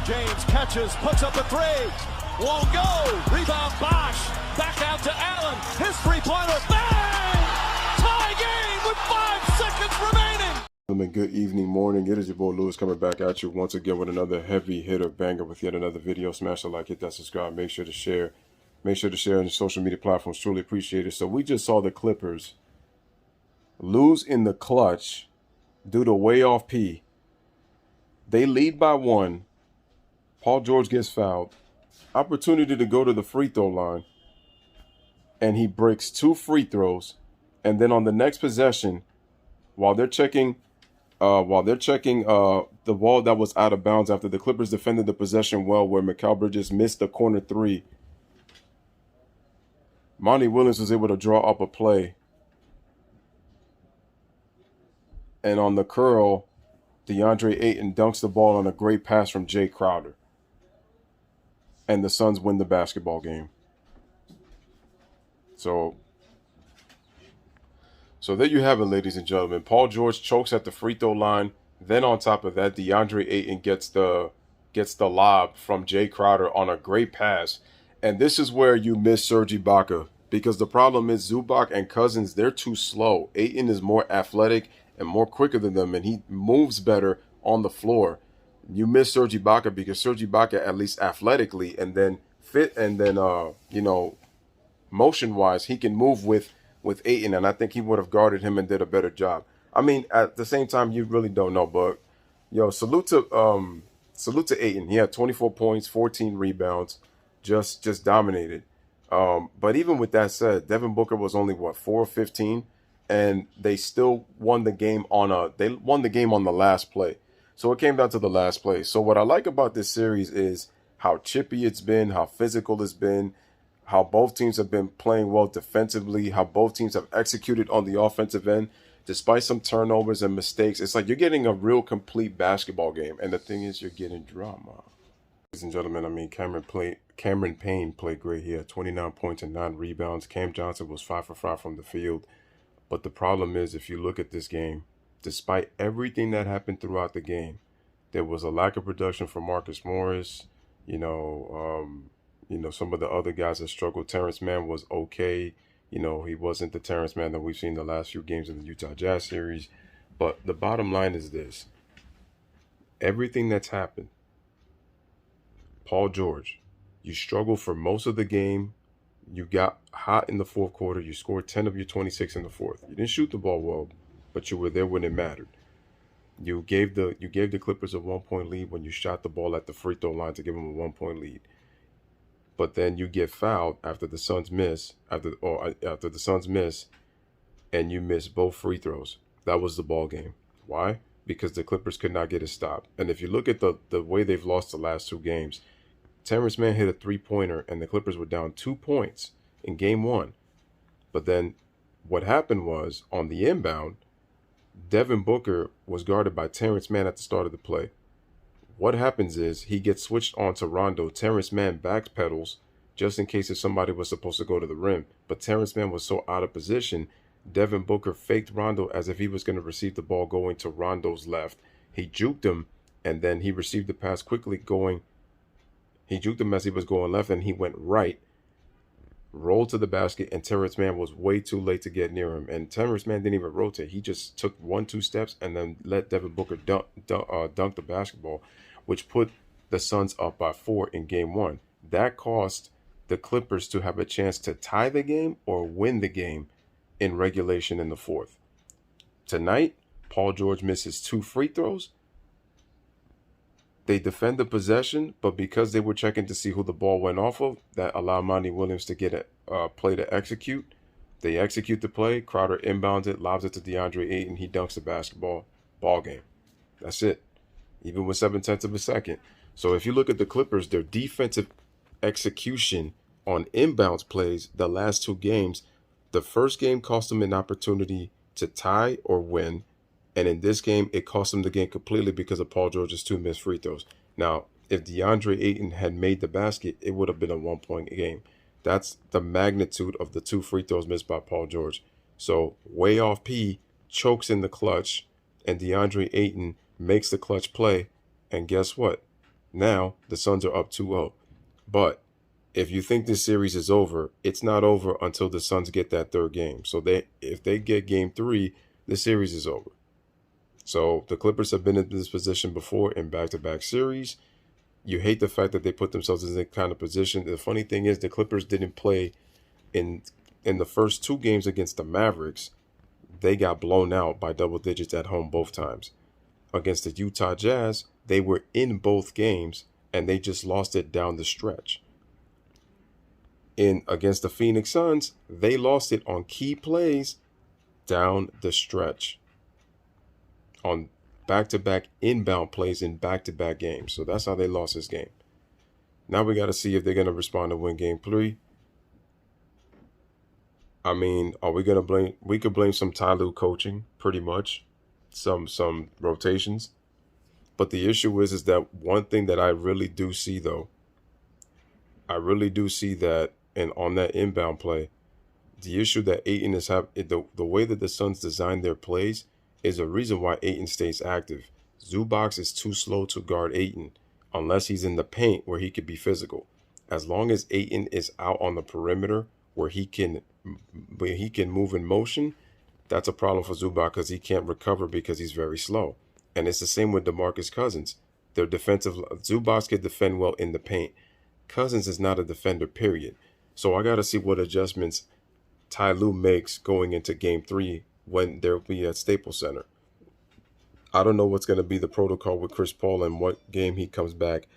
James catches, puts up a three. Won't go. Rebound Bosch. Back out to Allen. His three-pointer. Bang! Tie game with 5 seconds remaining. Good evening, morning. It is your boy Lewis coming back at you once again with another heavy hitter banger with yet another video. Smash the like, hit that subscribe. Make sure to share. Make sure to share on your social media platforms. Truly appreciate it. So we just saw the Clippers lose in the clutch due to Wayoff P. They lead by 1. Paul George gets fouled. Opportunity to go to the free throw line. And he breaks 2 free throws. And then on the next possession, while they're checking the ball that was out of bounds after the Clippers defended the possession well, where Mikal Bridges missed the corner 3, Monty Williams was able to draw up a play. And on the curl, DeAndre Ayton dunks the ball on a great pass from Jay Crowder. And the Suns win the basketball game. So there you have it, ladies and gentlemen. Paul George chokes at the free throw line. Then on top of that, DeAndre Ayton gets the lob from Jay Crowder on a great pass. And this is where you miss Serge Ibaka, because the problem is Zubac and Cousins, they're too slow. Ayton is more athletic and more quicker than them, and he moves better on the floor. You miss Serge Ibaka because Serge Ibaka, at least athletically and then fit and then motion-wise, he can move with Ayton, and I think he would have guarded him and did a better job. I mean, at the same time, you really don't know, but salute to Ayton. He had 24 points, 14 rebounds, just dominated. But even with that said, Devin Booker was only 4 of 15, and they still won the game on the last play. So it came down to the last play. So what I like about this series is how chippy it's been, how physical it's been, how both teams have been playing well defensively, how both teams have executed on the offensive end, despite some turnovers and mistakes. It's like you're getting a real complete basketball game. And the thing is, you're getting drama. Ladies and gentlemen, I mean, Cameron Payne played great here. 29 points and 9 rebounds. Cam Johnson was 5 for 5 from the field. But the problem is, if you look at this game, despite everything that happened throughout the game, there was a lack of production from Marcus Morris. Some of the other guys that struggled. Terrence Mann was okay. He wasn't the Terrence Mann that we've seen the last few games in the Utah Jazz series. But the bottom line is this. Everything that's happened, Paul George, you struggled for most of the game. You got hot in the fourth quarter. You scored 10 of your 26 in the fourth. You didn't shoot the ball well, but you were there when it mattered. You gave the Clippers a 1-point lead when you shot the ball at the free throw line to give them a 1-point lead. But then you get fouled after the Suns miss, after the Suns miss, and you miss both free throws. That was the ball game. Why? Because the Clippers could not get a stop. And if you look at the way they've lost the last 2 games, Terrence Mann hit a 3-pointer, and the Clippers were down 2 points in game 1. But then what happened was, on the inbound, Devin Booker was guarded by Terrence Mann at the start of the play. What happens is he gets switched on to Rondo. Terrence Mann backpedals just in case if somebody was supposed to go to the rim. But Terrence Mann was so out of position, Devin Booker faked Rondo as if he was going to receive the ball going to Rondo's left. He juked him, and then he received the pass quickly going. He juked him as he was going left, and he went right, rolled to the basket, and Terrence Mann was way too late to get near him. And Terrence Mann didn't even rotate. He just took 1-2 steps and then let Devin Booker dunk the basketball, which put the Suns up by 4 in game 1. That cost the Clippers to have a chance to tie the game or win the game in regulation in the fourth. Tonight, Paul George misses 2 free throws. They defend the possession, but because they were checking to see who the ball went off of, that allowed Monty Williams to get a play to execute. They execute the play. Crowder inbounds it, lobs it to DeAndre Ayton. He dunks the basketball. Ball game. That's it. Even with 7/10 of a second. So if you look at the Clippers, their defensive execution on inbounds plays the last 2 games, the first game cost them an opportunity to tie or win. And in this game, it cost them the game completely because of Paul George's 2 missed free throws. Now, if DeAndre Ayton had made the basket, it would have been a 1-point game. That's the magnitude of the 2 free throws missed by Paul George. So, Wayoff P chokes in the clutch, and DeAndre Ayton makes the clutch play. And guess what? Now, the Suns are up 2-0. But if you think this series is over, it's not over until the Suns get that third game. So if they get game 3, the series is over. So the Clippers have been in this position before in back-to-back series. You hate the fact that they put themselves in that kind of position. The funny thing is the Clippers didn't play in the first 2 games against the Mavericks. They got blown out by double digits at home both times. Against the Utah Jazz, they were in both games, and they just lost it down the stretch. Against the Phoenix Suns, they lost it on key plays down the stretch. On back-to-back inbound plays in back-to-back games. So that's how they lost this game. Now we got to see if they're going to respond to win game 3. I mean, are we going to blame? We could blame some Ty Lue coaching, pretty much. Some rotations. But the issue is that one thing that I really do see, though, I really do see that, and on that inbound play, the issue that Ayton is having, the way that the Suns design their plays is a reason why Ayton stays active. Zubac is too slow to guard Ayton unless he's in the paint where he could be physical. As long as Ayton is out on the perimeter where he can move in motion, that's a problem for Zubac because he can't recover because he's very slow. And it's the same with DeMarcus Cousins. Their defensive, Zubac can defend well in the paint. Cousins is not a defender, period. So I got to see what adjustments Ty Lue makes going into game 3 when there'll be at Staples Center. I don't know what's going to be the protocol with Chris Paul and what game he comes back.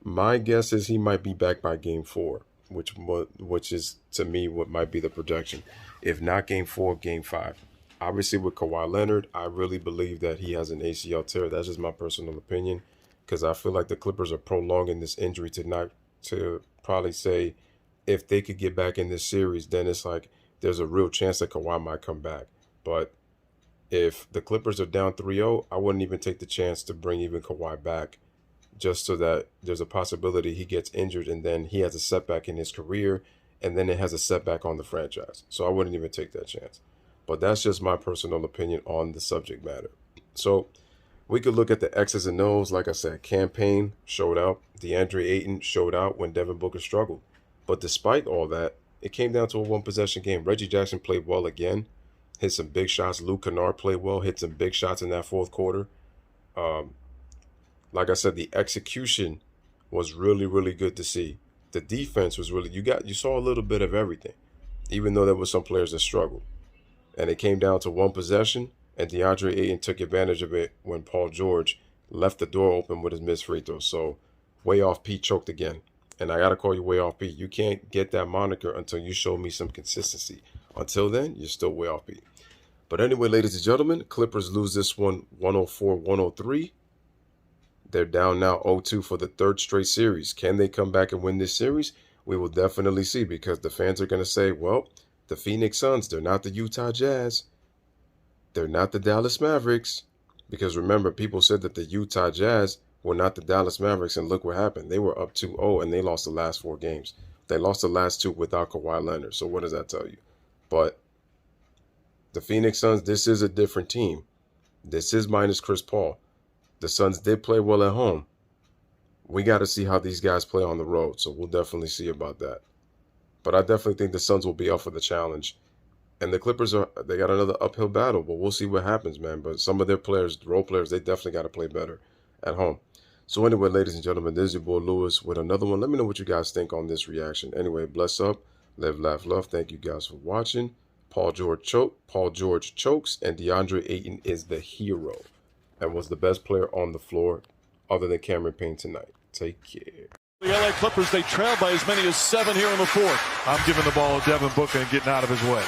My guess is he might be back by game 4, which is, to me, what might be the projection. If not game 4, game 5. Obviously, with Kawhi Leonard, I really believe that he has an ACL tear. That's just my personal opinion, because I feel like the Clippers are prolonging this injury to probably say if they could get back in this series, then it's like there's a real chance that Kawhi might come back. But if the Clippers are down 3-0, I wouldn't even take the chance to bring even Kawhi back, just so that there's a possibility he gets injured and then he has a setback in his career, and then it has a setback on the franchise. So I wouldn't even take that chance. But that's just my personal opinion on the subject matter. So we could look at the X's and O's. Like I said, Campaign showed out. DeAndre Ayton showed out when Devin Booker struggled. But despite all that, it came down to a one-possession game. Reggie Jackson played well again. Hit some big shots. Luke Kennard played well. Hit some big shots in that fourth quarter. Like I said, the execution was really, really good to see. The defense was really, you saw a little bit of everything, even though there were some players that struggled. And it came down to one possession, and DeAndre Ayton took advantage of it when Paul George left the door open with his missed free throw. So Wayoff Pete choked again. And I got to call you Wayoff Pete. You can't get that moniker until you show me some consistency. Until then, you're still Wayoff Pete. But anyway, ladies and gentlemen, Clippers lose this one 104-103. They're down now 0-2 for the third straight series. Can they come back and win this series? We will definitely see, because the fans are going to say, well, the Phoenix Suns, they're not the Utah Jazz. They're not the Dallas Mavericks. Because remember, people said that the Utah Jazz were not the Dallas Mavericks, and look what happened. They were up 2-0, and they lost the last 4 games. They lost the last 2 without Kawhi Leonard. So what does that tell you? But the Phoenix Suns, this is a different team. This is minus Chris Paul. The Suns did play well at home. We got to see how these guys play on the road, so we'll definitely see about that. But I definitely think the Suns will be up for the challenge. And the Clippers, they got another uphill battle, but we'll see what happens, man. But some of their players, role players, they definitely got to play better at home. So anyway, ladies and gentlemen, this is your boy Lewis with another one. Let me know what you guys think on this reaction. Anyway, bless up, live, laugh, love. Thank you guys for watching. Paul George chokes, and DeAndre Ayton is the hero and was the best player on the floor other than Cameron Payne tonight. Take care. The LA Clippers, they trail by as many as 7 here in the fourth. I'm giving the ball to Devin Booker and getting out of his way.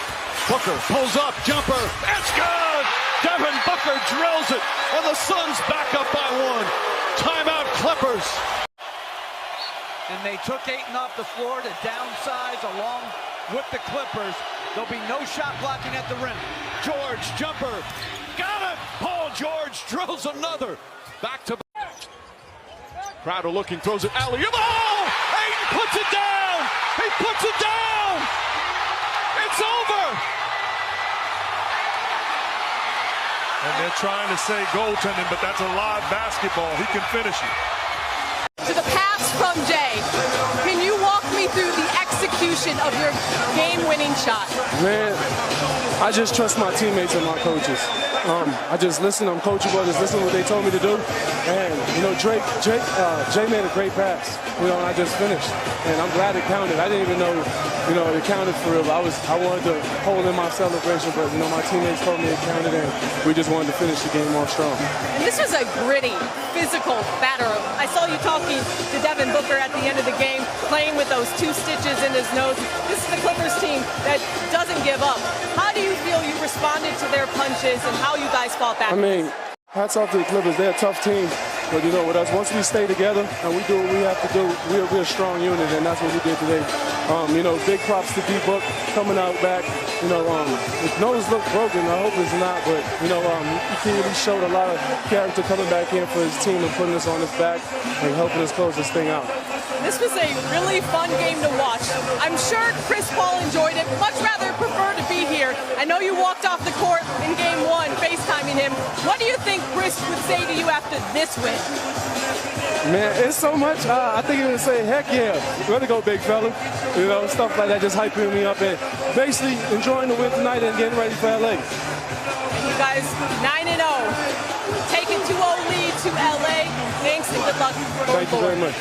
Booker pulls up, jumper, it's good! Devin Booker drills it, and the Suns back up by 1. Timeout Clippers. And they took Ayton off the floor to downsize along with the Clippers. There'll be no shot blocking at the rim. George, jumper, got it! Paul George drills another. Back to back. Crowder looking, throws it alley. Oh! Ayton puts it down! He puts it down! It's over! And they're trying to say goaltending, but that's a live basketball. He can finish it. To the of your game-winning shot? Man, I just trust my teammates and my coaches. I just listen. I'm coachable. Just listen to what they told me to do. And you know, Jay made a great pass. You know, and I just finished. And I'm glad it counted. I didn't even know, you know, it counted for real. I wanted to hold in my celebration, but you know, my teammates told me it counted, and we just wanted to finish the game off strong. And this was a gritty, physical battle. I saw you talking to Devin Booker at the end of the game, playing with those 2 stitches in his nose. This is the Clippers team that doesn't give up. How do you feel you responded to their punches and how you guys fought back? I mean, hats off to the Clippers. They're a tough team. But, you know, with us, once we stay together and we do what we have to do, we're a strong unit, and that's what we did today. You know, big props to D-Book coming out back. You know, his nose looked broken. I hope it's not, but, you know, he really showed a lot of character coming back in for his team and putting us on his back and helping us close this thing out. This was a really fun game to watch. I'm sure Chris Paul enjoyed it, much rather prefer to be here. I know you walked off the court in game 1, FaceTiming him. What do you think Chris would say to you after this win? Man, it's so much. I think he would say, heck yeah, way to go, big fella. You know, stuff like that, just hyping me up and basically enjoying the win tonight and getting ready for LA. And you guys, 9-0, taking 2-0 lead to LA. Thanks and good luck going forward. Thank you very much.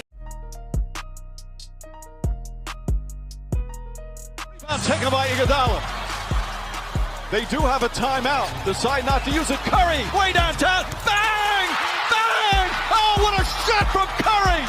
Taken by Iguodala. They do have a timeout. Decide not to use it. Curry, way downtown. Bang! Bang! Oh, what a shot from Curry!